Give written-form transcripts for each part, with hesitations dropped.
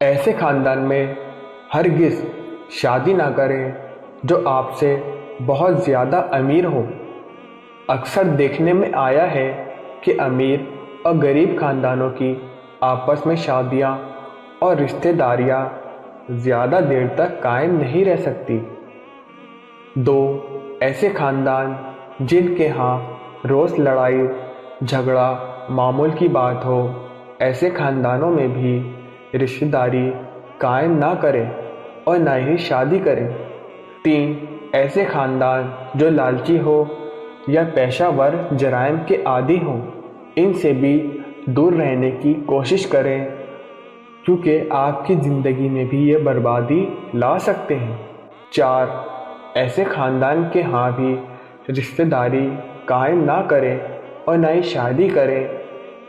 ایسے خاندان میں ہرگز شادی نہ کریں جو آپ سے بہت زیادہ امیر ہو۔ اکثر دیکھنے میں آیا ہے کہ امیر اور غریب خاندانوں کی آپس میں شادیاں اور رشتہ داریاں زیادہ دیر تک قائم نہیں رہ سکتی۔ دو ایسے خاندان جن کے ہاں روز لڑائی جھگڑا معمول کی بات ہو، ایسے خاندانوں میں بھی رشتہ داری قائم نہ کریں اور نہ ہی شادی کریں۔ تین ایسے خاندان جو لالچی ہو یا پیشہ ور جرائم کے عادی ہوں، ان سے بھی دور رہنے کی کوشش کریں، کیونکہ آپ کی زندگی میں بھی یہ بربادی لا سکتے ہیں۔ چار ایسے خاندان کے ہاں بھی رشتہ داری قائم نہ کریں اور نہ ہی شادی کریں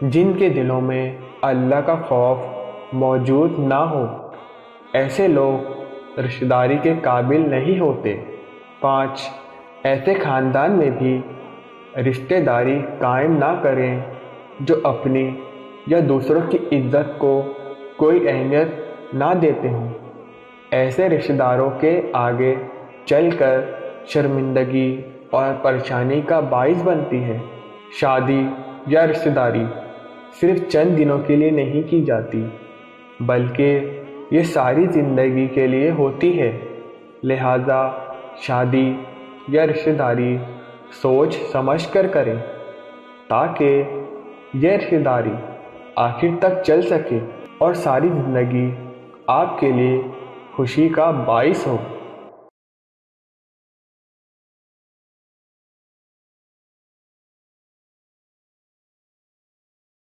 جن کے دلوں میں اللہ کا خوف موجود نہ ہو، ایسے لوگ رشتہ داری کے قابل نہیں ہوتے۔ پانچ ایسے خاندان میں بھی رشتہ داری قائم نہ کریں جو اپنی یا دوسروں کی عزت کو کوئی اہمیت نہ دیتے ہوں، ایسے رشتہ داروں کے آگے چل کر شرمندگی اور پریشانی کا باعث بنتی ہے۔ شادی یا رشتہ داری صرف چند دنوں کے لیے نہیں کی جاتی، بلکہ یہ ساری زندگی کے لیے ہوتی ہے۔ لہٰذا شادی یا رشتہ داری سوچ سمجھ کر کریں تاکہ یہ رشتہ داری آخر تک چل سکے اور ساری زندگی آپ کے لیے خوشی کا باعث ہو۔